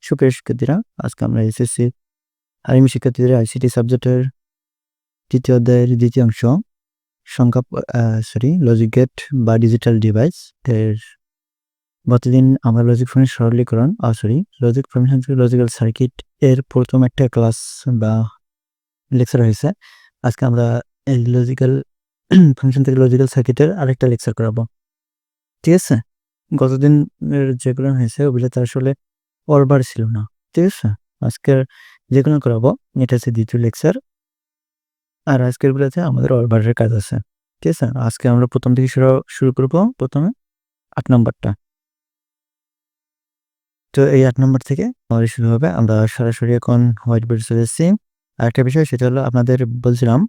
সুপ্রিয় শিক্ষার্থীরা, আজকে আমরা এসএসসি আইএমই শিক্ষার্থীদের আইসিটি সাবজেক্টের তৃতীয় অধ্যায়ের দ্বিতীয় অংশ সংখ্যা লজিক গেট বা ডিজিটাল ডিভাইস এর গতদিন আমরা লজিক ফাংশন সরলীকরণ লজিক ফাংশন থেকে লজিক্যাল সার্কিট এর প্রথম একটা ক্লাস বা লেকচার হয়েছে। আজকে আমরা এই লজিক্যাল ফাংশন থেকে লজিক্যাল সার্কিটের আরেকটা লেকচার করাবো। ঠিক আছে? গতদিন যেগুলো হয়েছে ওগুলোতে আসলে অরবার ছিল না। ঠিক আছে? আজকের যেগুলো করাবো এটা হচ্ছে দ্বিতীয় লেকচার। আর আজকের গুলোতে আমাদের অরবারের কাজ আছে। ঠিক আছে? আজকে আমরা প্রথম থেকে শুরু করব প্রথমে ৮ নাম্বারটা। তো এই ৮ নাম্বার থেকে আমাদের শুরু হবে। আমরা সরাসরি এখন হোয়াইট বোর্ডে চলে এসেছি। আরেকটা বিষয় সেটা হলো আপনাদের বলছিলাম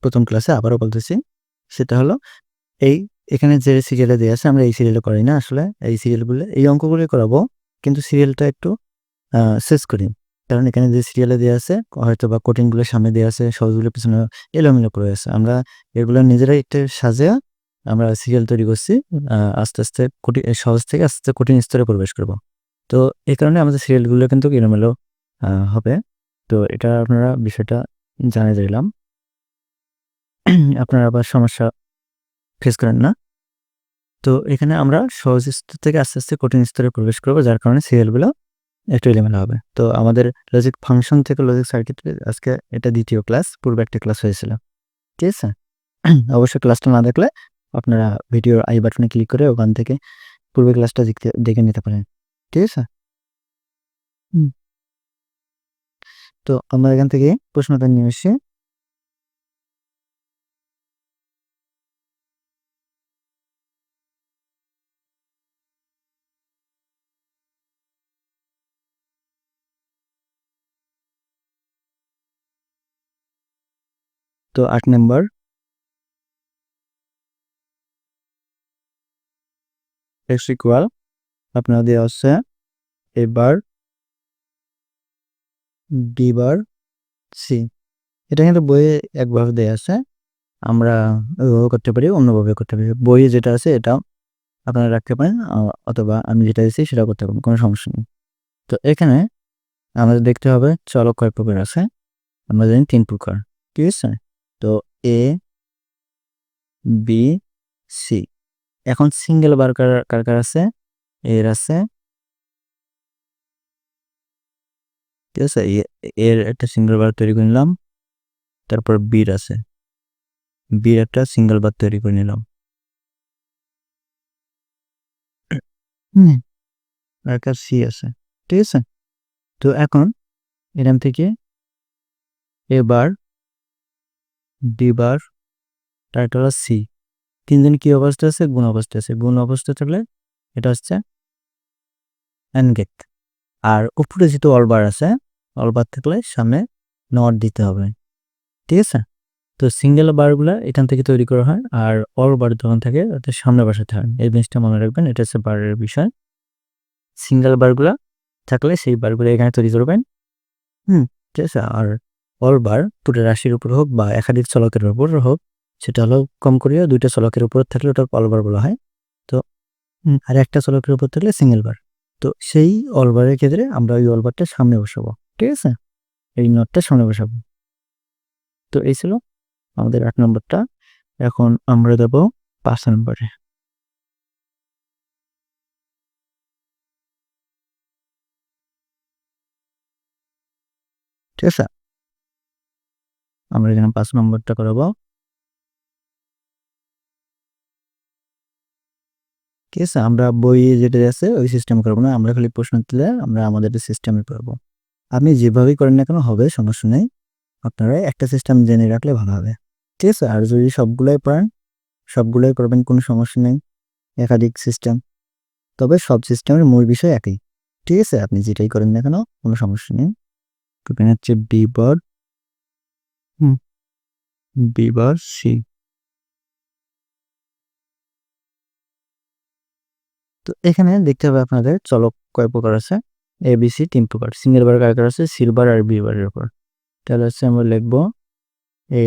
প্রথম ক্লাসে আবারও বলতেছি। সেটা হলো এখানে যে সিরিয়ালে দেয়া আছে আমরা এই সিরিয়ালে করাই না আসলে। এই অঙ্কগুলোই করাবো। কিন্তু সিরিয়ালটা একটু শেষ করি। কারণ এখানে যে সিরিয়ালে দেয়া আছে হয়তোবা কঠিনগুলো সামনে দেয়া আছে, সহজগুলো পিছনে এলোমেলো পড়ে আছে। আমরা এগুলো নিজেরাই একটু সাজিয়ে আমরা সিরিয়াল তৈরি করছি। আস্তে, আস্তে সহজ থেকে আস্তে, আস্তে কঠিন স্তরে প্রবেশ করব। তো এই কারণে আমাদের সিরিয়ালগুলো কিন্তু এলোমেলো হবে। তো এটা আপনারা বিষয়টা জানিয়ে দিলাম। আপনারা আবার সমস্যা ফেস করেন না। তো এখানে আমরা সহজ স্তর থেকে আস্তে, আস্তে কঠিন স্তরে প্রবেশ করব, যার কারণে সিরিয়ালগুলো একটু এলোমেলো হবে। তো আমাদের লজিক ফাংশন থেকে লজিক সার্কিট আজকে এটা দ্বিতীয় ক্লাস। পূর্বে একটা ক্লাস হয়েছিল। ঠিক আছে? অবশ্যই ক্লাসটা না দেখলে আপনারা ভিডিওর আই বাটনে ক্লিক করে ওখান থেকে পূর্বের ক্লাসটা দেখে নিতে পারেন। ঠিক আছে? হুম। তো আমরা এখান থেকে প্রশ্নটা নিয়ে এসেছি। তো ৮ নাম্বার x ইকুয়াল আপনার দেওয়া আছে a bar b bar c। এটা কিন্তু বইয়ে একভাবে দেয়া আছে। আমরা ওইভাবে করতে পারি, অন্যভাবে করতে পারি। বইয়ে যেটা আছে এটা আপনারা রাখতে পারেন, অথবা আমি যেটা দিয়েছি সেটা করতে পারেন, কোনো সমস্যা নেই। তো এখানে আমাদের দেখতে হবে চলক কয় প্রকার আছে। আমরা জানি ৩ প্রকার। ঠিক আছে? তো এ, বি, সি। এখন সিঙ্গেল বার কার আছে? এর আছে। ঠিক আছে? এর একটা সিঙ্গেল বার তৈরি করে নিলাম। তারপর বির আছে। বির একটা সিঙ্গেল বার তৈরি করে নিলাম। হুম। আর একটা সি আছে। ঠিক আছে? তো এখন এখান থেকে এ বার, বি বার, তারপর হলো সি। ৩ জন কি অবস্থায় আছে? গুণ অবস্থায় আছে। গুণ অবস্থায় থাকলে এটা হচ্ছে AND গেট। আর উপরে যেহেতু অল বার আছে, অল বার থাকলে সামনে নট দিতে হবে। ঠিক আছে? তো সিঙ্গেল বারগুলা এখান থেকে তৈরি করা হয়। আর অল বার যখন থাকে ওটা সামনে বসাতে হয়। এই জিনিসটা মনে রাখবেন। এটা হচ্ছে বারের বিষয়। সিঙ্গেল বারগুলা থাকলে সেই বারগুলো এখানে তৈরি করবেন। হুম? ঠিক আছে? আর অল বার পুরো রাশির উপর হোক বা একাধিক চলকের উপর হোক, সেটা হলো কম করিয়া ২ টা চলকের উপর থাকলে ওটা অল বার বলা হয়। তো আর একটা চলকের উপর থাকলে সিঙ্গেল বার। তো সেই অল বারের ক্ষেত্রে আমরা ওই অল বারটা সামনে বসাবো। ঠিক আছে? এই নটটা সামনে বসাবো। তো এই ছিল আমাদের ৮ নম্বরটা। এখন আমরা যাব ৫ নম্বরে। ঠিক আছে? আমরা এখানে ৫ নম্বরটা করাবো। ঠিক আছে? আমরা বইয়ে যেটা আছে ওই সিস্টেম করব না। আমরা খালি প্রশ্ন তুলে আমরা আমাদের সিস্টেমে করব। আপনি যেভাবেই করেন না কেন হবে, সমস্যা নেই। আপনারা একটা সিস্টেম জেনে রাখলে ভালো হবে। ঠিক আছে? আর যদি সবগুলাই পারেন, সবগুলাই করবেন, কোনো সমস্যা নেই। একাধিক সিস্টেম। তবে সব সিস্টেমের মূল বিষয় একই। ঠিক আছে? আপনি যেটাই করেন না কেন কোনো সমস্যা নেই। এখানে হচ্ছে বি বার, হুম, বি বার সি। তো এখানে দেখতে হবে আপনাদের চলক কয় প্রকার আছে। এ, বি, সি ৩ প্রকার। সিঙ্গেল বার কার আছে? সি বার আর বি বারের উপর। তাহলে হচ্ছে আমরা লিখব এ,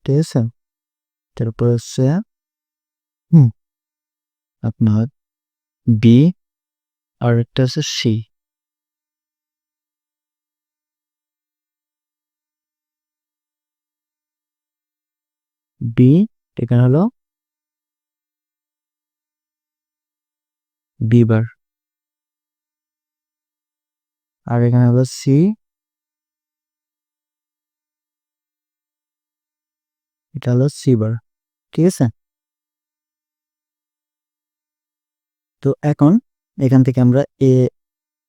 ঠিক আছে? তারপর হচ্ছে হুম, আপনার বি, আর একটা আছে সি। বি এখানে হলো বি বার, আর এখানে হলো সি, এটা হলো সি বার। ঠিক আছে, তো এখন এখান থেকে আমরা এ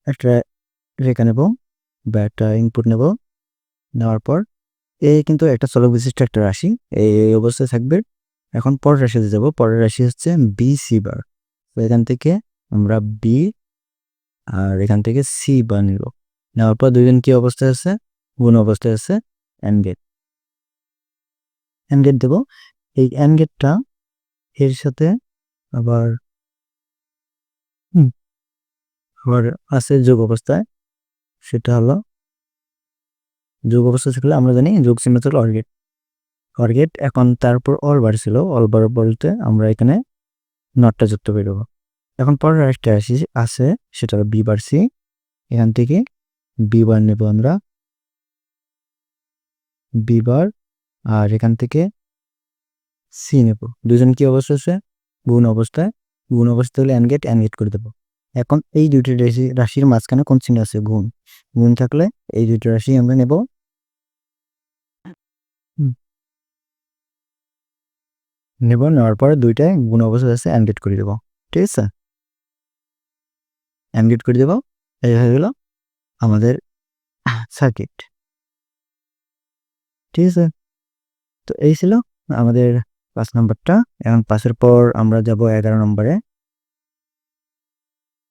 একটা রেখা নেব বা একটা ইনপুট নেব, নেওয়ার পর এ কিন্তু একটা চলক বিশিষ্ট একটা রাশি, এই অবস্থায় থাকবে। এখন পরের রাশিতে যাব, পরের রাশি হচ্ছে বি সি বার। তো এখান থেকে আমরা বি আর এখান থেকে সি বার নিব, নেওয়ার পর দুইজন কি অবস্থায় আছে, গুণ অবস্থায় আছে, এন্ড গেট, এন্ড গেট দেব। এই এন্ড গেটটা এর সাথে আবার আবার আছে যোগ অবস্থায়, সেটা হলো যোগ অবস্থা থাকলে আমরা জানি যোগ চিহ্ন থাকলে অর গেট, অর গেট। এখন তারপর অল বার ছিল, অল বার বলতে আমরা এখানে নটটা যুক্ত করে দেবো। এখন পরের আরেকটা রাশি আছে, সেটা হলো বি বার সি। এখান থেকে বি বার নেব আমরা, বি বার, আর এখান থেকে সি নেব। দুজন কি অবস্থা আছে, গুণ অবস্থায়, গুণ অবস্থা হলে এন গেট করে দেবো। এখন এই দুইটি রাশির মাঝখানে কোন চিহ্ন আছে, গুণ, গুণ থাকলে এই দুইটি রাশি আমরা নেব, নেওয়ার পরে দুইটায় গুণ অবস্থা আছে, এন গেট করে দেবো। ঠিক আছে, এন গেট করে দেবো। এই হয়ে গেল আমাদের সার্কিট। ঠিক আছে, তো এই ছিল আমাদের 5 নম্বরটা। এখন 5-এর পর আমরা যাব 11 নম্বরে।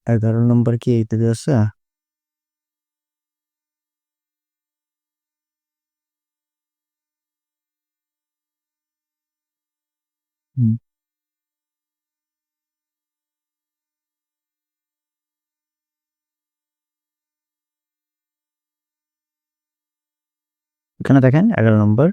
11 নম্বর কি এইতে আছে, এখানে দেখেন 11 নম্বর।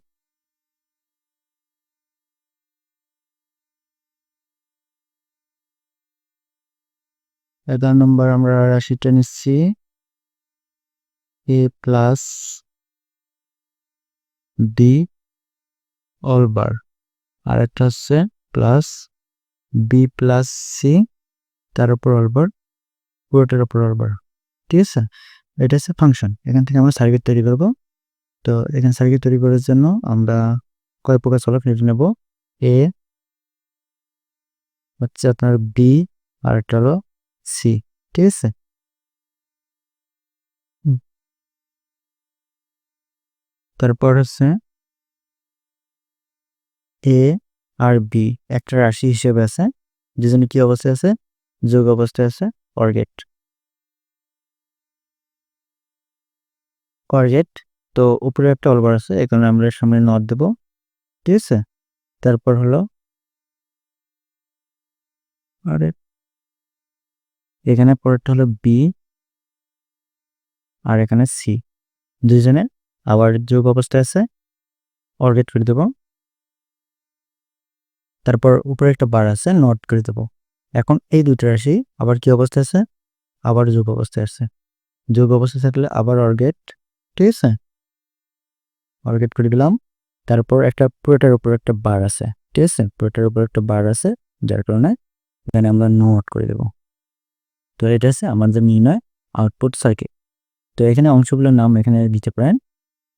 11 নম্বর আমরা রাশিটা নিচ্ছি এ প্লাস ডি অল বার, আর একটা হচ্ছে প্লাস বি প্লাস সি, তার উপর অল বার, পুরোটার উপর অল বার। ঠিক আছে, এটা হচ্ছে ফাংশন। এখান থেকে আমরা সার্কিট তৈরি করব। তো এখানে সার্কিট তৈরি করার জন্য আমরা কয় প্রকার চলক নেব, এ হচ্ছে আপনার বি, আর একটা হলো সি। ঠিক আছে, তারপর হচ্ছে এ আর বি একটা রাশি হিসেবে আছে, দুজনে কি অবস্থায় আছে, যোগ অবস্থায় আছে, অর গেট, অর গেট। তো উপরে একটা অলবার আছে, এখানে আমরা সামনে নট দেব। ঠিক আছে, তারপর হলো আরে এখানে পরেরটা হলো বি, আর এখানে সি, দুইজনে আবার যোগ অবস্থায় আছে, অর গেট করে দেব। তারপর উপরে একটা বার আছে, নট করে দেব। এখন এই দুটো রাশি আবার কি অবস্থায় আছে, আবার যোগ অবস্থায় আছে, যোগ অবস্থায় থাকলে আবার অর গেট। ঠিক আছে, অর গেট করে দিলাম। তারপর একটা পুরোটার উপর একটা বার আছে। ঠিক আছে, পুরোটার উপর একটা বার আছে, যার কারণে এখানে আমরা নোট করে দেব। তো এটা আছে আমাদের নির্ণয় আউটপুট সার্কিট। তো এখানে অংশগুলোর নাম এখানে দিতে পারেন,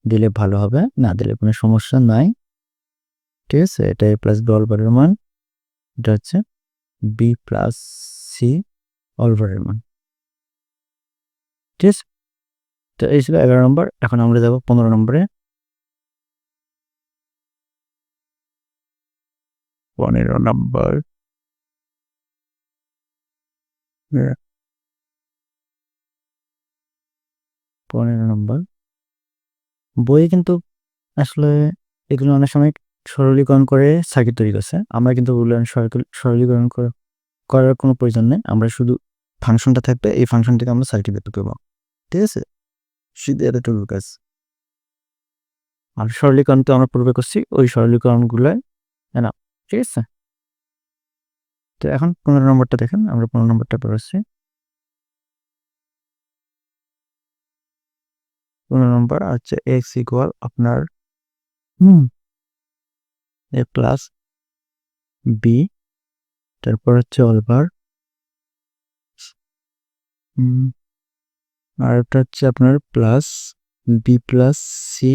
দিলে ভালো হবে, না দিলে কোনো সমস্যা নাই। ঠিক আছে, এটা এ প্লাস বি অলবারের মান, এটা হচ্ছে বি প্লাস সি অলবারের মান। ঠিক আছে, তো এই ছিল 11 নম্বর। এখন আমরা যাব 15 নম্বরে। 15 নম্বর, 15 নম্বর বই কিন্তু আসলে এগুলো অনেক সময় সরলীকরণ করে সার্কিট তৈরি করছে। আমরা কিন্তু সরলীকরণ করার কোনো প্রয়োজন নেই, আমরা শুধু ফাংশনটা থাকবে, এই ফাংশন থেকে আমরা সার্কিট বের করবো। ঠিক আছে, শুধু এতটুকু কাজ। আর সরলীকরণ তো আমরা পূর্বে করছি, ওই সরলীকরণগুলো না। ঠিক আছে, তো এখন 15 নম্বরটা দেখেন, আমরা 15 নম্বরটা পড়াচ্ছি। 15 নম্বর হচ্ছে x ইকুয়াল আপনার a প্লাস b, তারপর হচ্ছে অলবার, আর এটা হচ্ছে আপনার প্লাস বি প্লাস সি,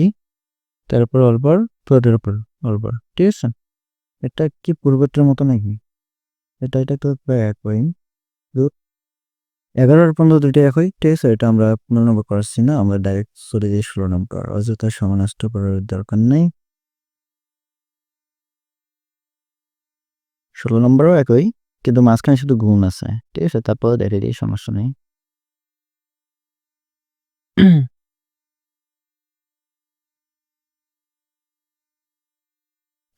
তারপর অলবার প্লটের উপর অলবার। ঠিক আছে, এটা কি পূর্বটার মতো নাকি? এটা তো প্রায় একই। 11 আর 15 দুইটাই একই। ঠিক আছে, এটা আমরা 15 নম্বর করাচ্ছি না, আমরা ডাইরেক্ট চলে যাই 16 নম্বর। অযথা সময় নষ্ট করার দরকার নেই। 16 নম্বরও একই, কিন্তু মাঝখানে শুধু গুণ আছে। ঠিক আছে, তারপর দেখে দিই, সমস্যা নেই।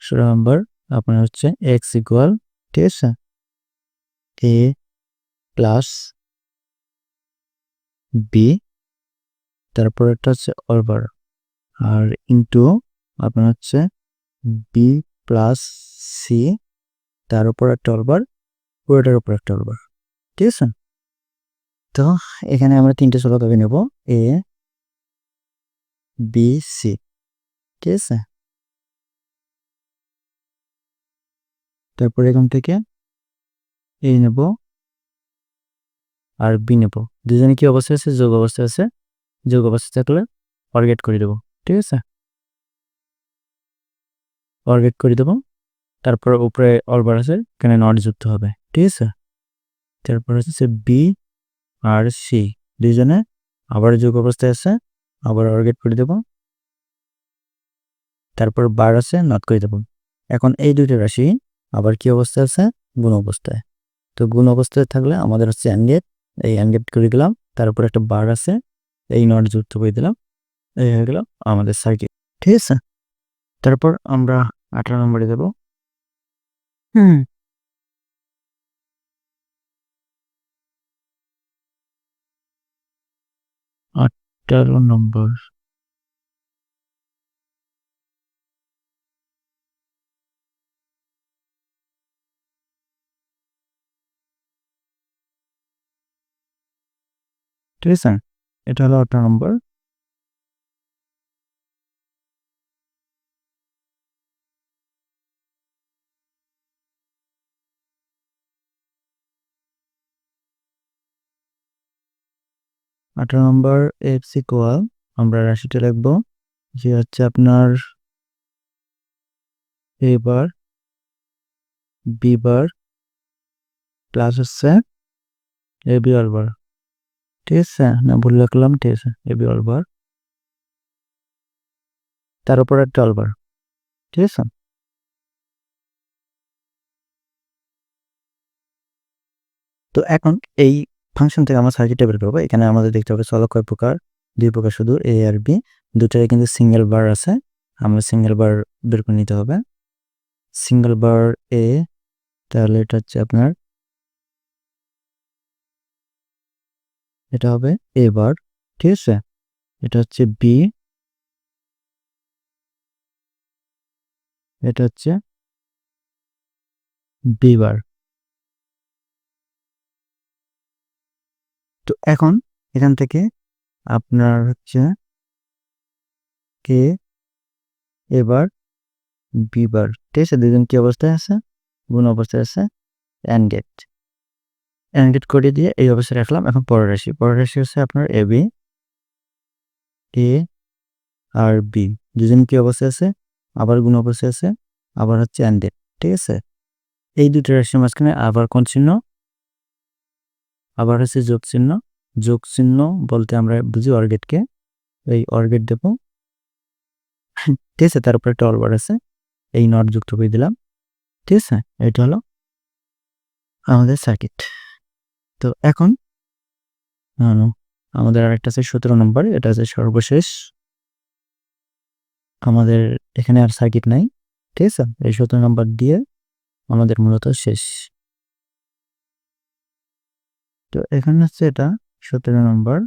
16 নম্বর আপনার হচ্ছে এক্স ইকুয়াল, ঠিক আছে, এ প্লাস বি, তারপর একটা হচ্ছে অলবার, আর ইন্টু আপনার হচ্ছে বি প্লাস সি, তার উপর একটা অলবার, পুরোটার উপর একটা অলবার। ঠিক আছে, তো এখানে আমরা 3টে ষোলককে নেব, এ বি সি। ঠিক আছে, তারপর এখান থেকে এ নেব আর বি নেব। দুজনে কি অবস্থায় আছে? যোগ অবস্থায় আছে। যোগ অবস্থায় থাকলে অর্গেট করে দেবো। ঠিক আছে, অর্গেট করে দেবো। তারপর উপরে অলবার আছে, এখানে নট যুক্ত হবে। ঠিক আছে, তারপর হচ্ছে বি আর সি, দুইজনে আবার যোগ অবস্থায় আছে, আবার অর্গেট করে দেবো। তারপর বার আছে, নট করে দেবো। এখন এই দুইটা রাশি আবার কি অবস্থায় আছে? গুণ অবস্থায়। তো গুণ অবস্থায় থাকলে আমাদের হচ্ছে অ্যান্ড, এই অ্যান্ড করে দিলাম, তার উপর একটা বার আছে, এই নট যুক্ত করে দিলাম, এই হয়ে গেল আমাদের সার্কিট। ঠিক আছে, তারপর আমরা 18 নম্বরে দেব। 18 নম্বর, ঠিক আছে, এটা হলো 18 নম্বর। এক্স ইকুয়াল, আমরা রাশিটা লিখবো যে হচ্ছে আপনার এ বার বি বার প্লাস হচ্ছে এ বি অল বার। ঠিক আছে, না ভুল লিখলাম। ঠিক আছে, এ বি অল বার, তার উপর একটা অল বার। ঠিক আছে, তো এখন এই ফাংশন থেকে আমরা সার্কিটটা বের করবো। এখানে আমাদের দেখতে হবে চলক কয় প্রকার? 2 প্রকার শুধু, এ আর বি। দুটারে কিন্তু সিঙ্গেল বার আছে, আমরা সিঙ্গেল বার বের করে নিতে হবে। সিঙ্গেল বার এ, তাহলে এটা হচ্ছে আপনার, এটা হবে এ বার। ঠিক আছে, এটা হচ্ছে বি, এটা হচ্ছে বি বার। তো এখন এখান থেকে আপনার হচ্ছে কে এবার বি বার। ঠিক আছে, দুজন কি অবস্থায় আছে? গুণ অবস্থায় আছে। অ্যান্ড গেট করে দিয়ে এই অবস্থায় রাখলাম। এখন পরের রাশি হচ্ছে আপনার A B, A R B, দুজন কি অবস্থায় আছে? আবার গুণ অবস্থায় আছে, আবার হচ্ছে অ্যান্ড গেট। ঠিক আছে, এই দুটো রাশির মাঝখানে আবার কোন চিহ্ন? আবার হচ্ছে যোগ চিহ্ন। যোগ চিহ্ন বলতে আমরা বুঝি অর্গেটকে, এই অর্গেট দেব। ঠিক আছে, তার উপর একটা অলবার আছে, এই নট যুক্ত করে দিলাম। ঠিক আছে, এটা হলো আমাদের সার্কিট। তো এখন আমাদের আরেকটা আছে 17 নম্বর, এটা আছে সর্বশেষ। আমাদের এখানে আর সার্কিট নাই। ঠিক আছে, এই 17 নম্বর দিয়ে আমাদের মূলত শেষ। তো এখানে হচ্ছে এটা 17 নম্বর।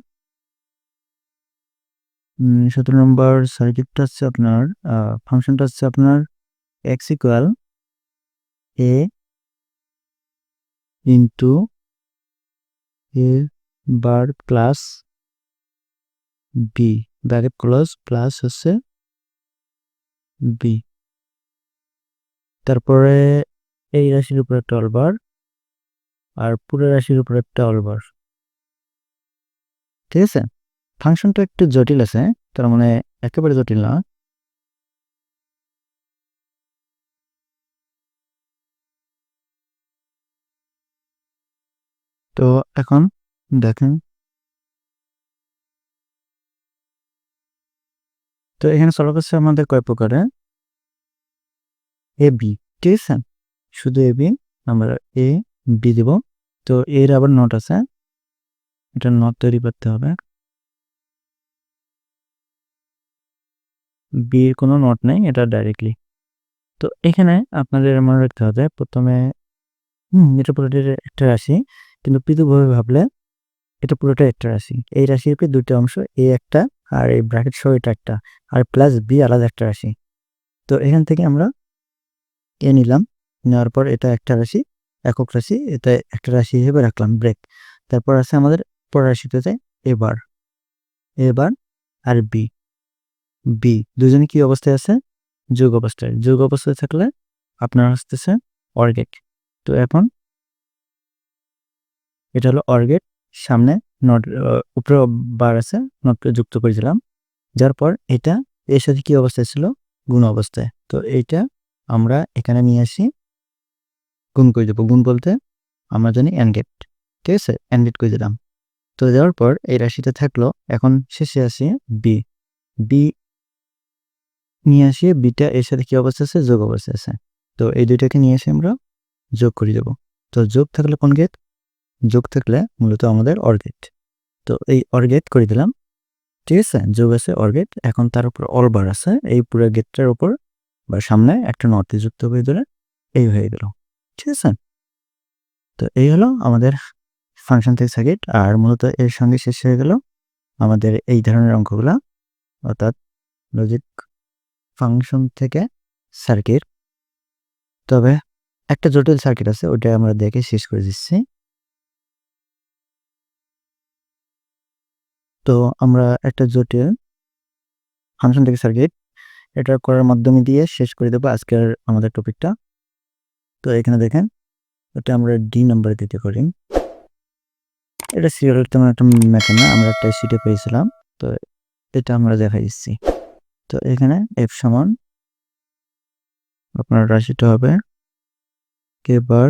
17 নম্বর সার্কিটটা হচ্ছে আপনার, ফাংশনটা হচ্ছে আপনার X equal A into A bar plus B bracket close plus হচ্ছে বি, তারপরে এই রাশির উপর একটা অলবার আর পুরো রাশির উপর একটা অলবার। ঠিক আছে, ফাংশনটা একটু জটিল আছে, তার মানে একেবারে জটিল না। তো এখন দেখেন, তো এখানে সলভ হচ্ছে আমাদের কয় প্রকারে, এ বি। ঠিক আছে, শুধু এ বি, আমরা এ বি দেব। তো এর আবার নোট আছে, এটা নোট তৈরি করতে হবে। বির কোনো নোট নেই, এটা ডাইরেক্টলি। তো এখানে আপনাদের মনে রাখতে হবে প্রথমে এটা পুরোটা একটা রাশি, কিন্তু পৃথকভাবে ভাবলে এটা পুরোটা একটা রাশি। এই রাশির দুইটা অংশ, এ একটা আর এই ব্র্যাকেট সহ এটা একটা, আর প্লাস বি আলাদা একটা রাশি। তো এখান থেকে আমরা এ নিলাম, নেওয়ার পর এটা একটা রাশি, একক রাশি, এটা একটা রাশি হিসেবে রাখলাম ব্রেক। তারপর আছে আমাদের পরের রাশিতে এবার, এবার আর বি, বি দুজনে কি অবস্থায় আছে, যোগ অবস্থায়। যোগ অবস্থায় থাকলে আপনার আসতেছে অর গেট। তো এখন এটা হলো অর গেট, সামনে নট উপরে বার আছে, নট যুক্ত করে দিলাম, যার পর এটা এর সাথে কি অবস্থায় ছিল, গুণ অবস্থায়। তো এইটা আমরা এখানে নিয়ে আসি, গুণ করে দেবো। গুণ বলতে আমরা জানি অ্যান্ড গেট। ঠিক আছে, অ্যান্ড গেট করে দিলাম। তো দেওয়ার পর এই রাশিটা থাকলো, এখন শেষে আসি বি, বি নিয়ে আসি, বিটা এর সাথে কি অবস্থা আছে, যোগ অবস্থা আছে। তো এই দুইটাকে নিয়ে এসে আমরা যোগ করে দেবো। তো যোগ থাকলে কোন গেট, যোগ থাকলে মূলত আমাদের অর গেট। তো এই অর গেট করে দিলাম। ঠিক আছে, যোগ আছে অর গেট, এখন তার উপর অলবার আছে, এই পুরো গেটটার উপর বা সামনে একটা নর্থে যুক্ত করে দিলে এই হয়ে গেল। ঠিক আছে, তো এই হলো আমাদের ফাংশন থেকে সার্কিট, আর মূলত এর সঙ্গে শেষ হয়ে গেল আমাদের এই ধরনের অঙ্কগুলা, অর্থাৎ লজিক ফাংশন থেকে সার্কিট। তবে একটা জটিল সার্কিট আছে, ওটা আমরা দেখে শেষ করে দিচ্ছি। তো আমরা একটা জটিল ফাংশন থেকে সার্কিট এটা করার মাধ্যমে দিয়ে শেষ করে দেবো আজকের আমাদের টপিকটা। তো এখানে দেখেন, এটা আমরা ডি নাম্বার দিতে করি, এটা সিরিয়াল তেমন একটা ম্যাটার না, আমরা একটা সিটে পেয়েছিলাম। তো এটা আমরা দেখাই দিচ্ছি। তো এখানে এফ সমান আপনার রাশিটা হবে কে বার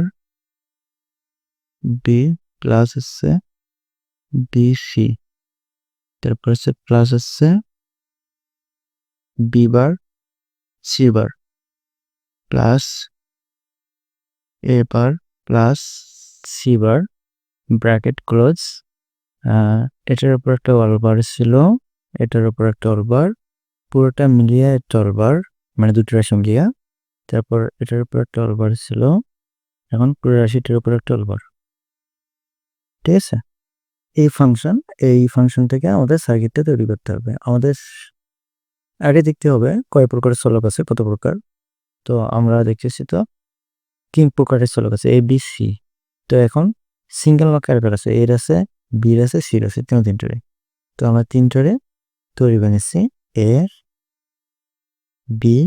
বি প্লাস হচ্ছে বি সি, তারপর হচ্ছে প্লাস হচ্ছে B bar C bar plus A bar plus C bar bracket close. এটার উপর একটা অলবার ছিল, এটার উপর একটা অলবার, পুরোটা মিলিয়ে একটা অলবার, মানে দুটো রাশি মিলিয়ে। তারপর এটার উপর একটা অলবার ছিল, এখন পুরো রাশিটার উপর একটা অলবার। ঠিক আছে, এই ফাংশন থেকে আমাদের সার্কিটটা তৈরি করতে হবে। আমাদের আগে দেখতে হবে কয় প্রকারের চলক আছে, কত প্রকার। তো আমরা দেখতেছি তো তিন প্রকারের চলক আছে, এ বি সি। তো এখন সিঙ্গেল লক কার আছে, এর আছে, বির আছে, সির আছে, তিনটারে। তো আমরা তিনটারে তৈরি বানিয়েছি, এর, বি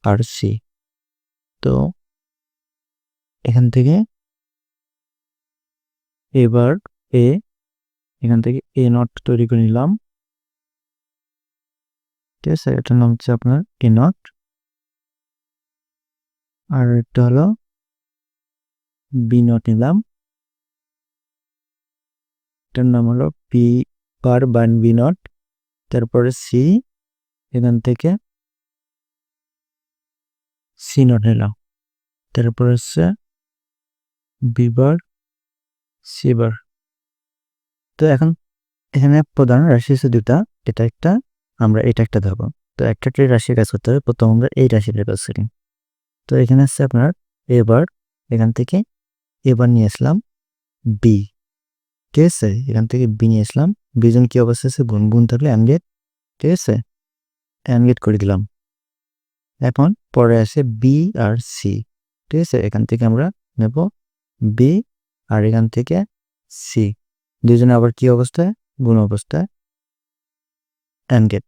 আর সি। তো এখান থেকে এবার এ, এখান থেকে এ নট তৈরি করে নিলাম। ঠিক আছে, এটার নাম হচ্ছে আপনার এ নট, আর একটা হলো বি নট নিলাম, এটার নাম হলো পি বার বান বি নট। তারপরে সি, এখান থেকে সি নট নিলাম। তারপর হচ্ছে বি বার সি বার। তো এখন এখানে প্রধান রাশি হচ্ছে দুটা, এটা একটা, আমরা এটা একটা ধরবো। তো একটা রাশির কাজ করতে হবে, প্রথম আমরা এই রাশিটার কাজ করি। তো এখানে হচ্ছে আপনার এবার, এখান থেকে এবার নিয়ে আসলাম বি। ঠিক আছে, এখান থেকে বি নিয়ে আসলাম, বিজন কি অবস্থা আছে, গুণ, গুণ থাকলে অ্যান্ড গেট। ঠিক আছে, অ্যান্ড গেট করে দিলাম। এখন পরে আসে বি আর সি। ঠিক আছে, এখান থেকে আমরা নেব বি, আর এখান থেকে সি, দুজনে আবার কি অবস্থায়, গুণ অবস্থায়। And gate.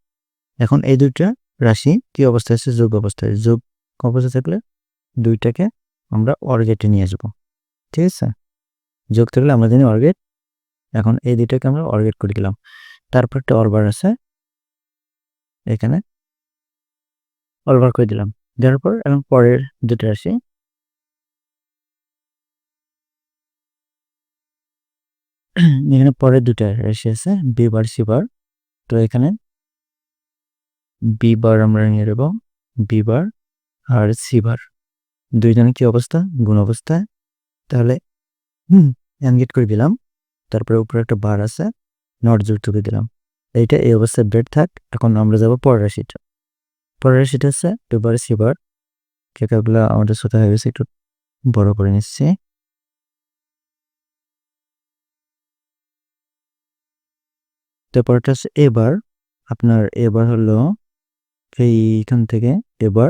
এখন এই দুইটা রাশি কি অবস্থায় আছে? যোগ অবস্থায়। যোগ অবস্থায় থাকলে দুইটাকে আমরা অর গেটে নিয়ে আসবো। ঠিক আছে? যোগ থাকলে আমরা জানি অর গেট। এখন এই দুইটাকে আমরা অর গেট করে দিলাম। তারপর একটা অর বার আছে, এখানে অর বার করে দিলাম। দেওয়ার পর এখন পরের দুটো রাশি এখানে পরের দুটো রাশি আছে বি বার সি বার। তো এখানে বি বার আমরা নিয়ে নেব, বি বার আর সি বার দুইজনের কি অবস্থা? গুণ অবস্থায়। তাহলে অ্যান্ড গেট করে দিলাম। তারপরে উপরে একটা বার আছে, নট যুক্ত করে দিলাম। এইটা এই অবস্থায় ব্রেড থাক। এখন আমরা যাব পরের রাশিটা। পরের রাশিটা হচ্ছে বি বার সি বার। কেকাগুলো আমাদের ছোট হয়ে গেছে, একটু বড় করে নিচ্ছি। তারপরটা হচ্ছে এবার আপনার এবার হলো এইখান থেকে এবার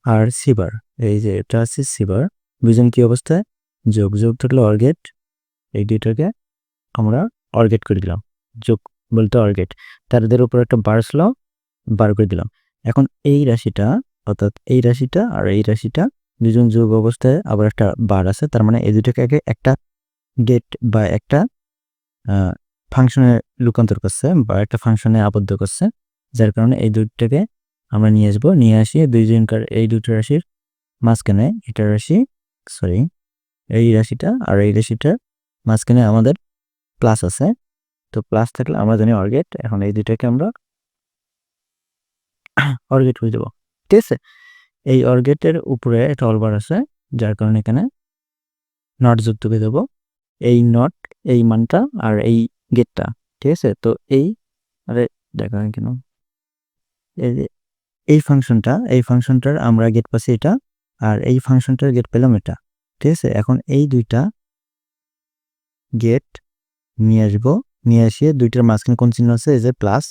আর সিবার, এই যে এটা আছে সিবার। দুজন কি অবস্থায়? যোগ। যোগ থাকলে অর গেট। এই দুইটাকে আমরা অর গেট করে দিলাম। যোগ বলতে অর গেট। তাদের উপর একটা বার ছিল, বার করে দিলাম। এখন এই রাশিটা অর্থাৎ এই রাশিটা আর এই রাশিটা দুজন যোগ অবস্থায় আবার একটা বার আছে, তার মানে এই দুইটাকে আগে একটা গেট বা একটা ফাংশনে রূপান্তর করছে বা একটা ফাংশনে আবদ্ধ করছে, যার কারণে এই দুইটাকে আমরা নিয়ে আসবো। নিয়ে আসি দুইজনকার এই দুটো রাশির মাঝখানে এটা রাশি, সরি এই রাশিটা আর এই রাশিটার মাঝখানে আমাদের প্লাস আছে। তো প্লাস থাকলে আমরা জানি অর গেট। এখন এই দুইটাকে আমরা অর গেট হয়ে দেবো। ঠিক আছে? এই অর গেটের উপরে একটা অর বার আছে, যার কারণে এখানে নট যুক্ত করে দেবো। এই নট, এই মানটা আর এই গেটটা। ঠিক আছে? তো এই আরে দেখা হয় কেন, এই ফাংশনটার আমরা গেট পাচ্ছি এটা, আর এই ফাংশনটার গেট পেলাম এটা। ঠিক আছে? এখন এই দুইটা গেট নিয়ে আসবো। নিয়ে আসিয়ে দুইটার মাঝখানে কোন চিহ্ন আছে? এই যে প্লাস।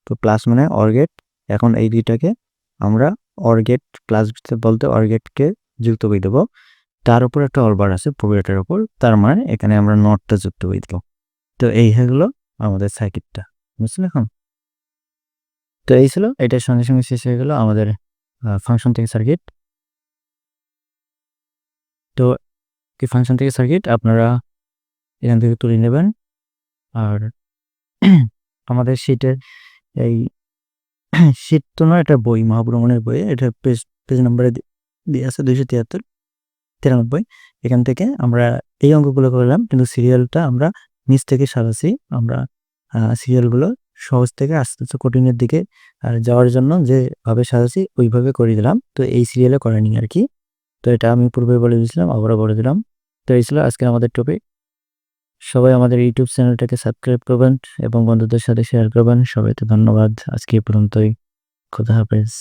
তো প্লাস মানে অর গেট। এখন এই দুইটাকে আমরা অর গেট প্লাস বলতে অর গেটকে যুক্ত করে দেবো। তার উপর একটা অর বার আছে পূর্বেটার উপর, তার মানে এখানে আমরা নটটা যুক্ত করে দেবো। তো এই হয়ে গেলো আমাদের সার্কিটটা। বুঝছেন এখন? তো এই ছিল, এটার সঙ্গে সঙ্গে শেষ হয়ে গেল আমাদের ফাংশন থেকে সার্কিট। তো কি ফাংশন থেকে সার্কিট আপনারা এখান থেকে তুলে নেবেন। আর আমাদের শীটের এই শীত তো নয়, এটা বই, মহাভ্রমণের বই। এটা পেজ পেজ নাম্বারে দিয়ে আছে 293 এখান থেকে আমরা এই অঙ্কগুলো করলাম, কিন্তু সিরিয়ালটা আমরা নিচ থেকে সাজাচ্ছি। আমরা সিরিয়ালগুলো সহজ থেকে আস্তে আস্তে কঠিনের দিকে যাওয়ার জন্য যেভাবে সাজাচ্ছি ওইভাবে করে দিলাম। তো এই সিরিয়ালে করেনি আর কি। তো এটা আমি পূর্বে বলে দিয়েছিলাম, আবারও বলে দিলাম। তো এই ছিল আজকে আমাদের টপিক। সবাই আমাদের ইউটিউব চ্যানেলটাকে সাবস্ক্রাইব করবেন এবং বন্ধুদের সাথে শেয়ার করবেন। সবাইকে ধন্যবাদ। আজকে এই পর্যন্তই। খোদা হাফেজ।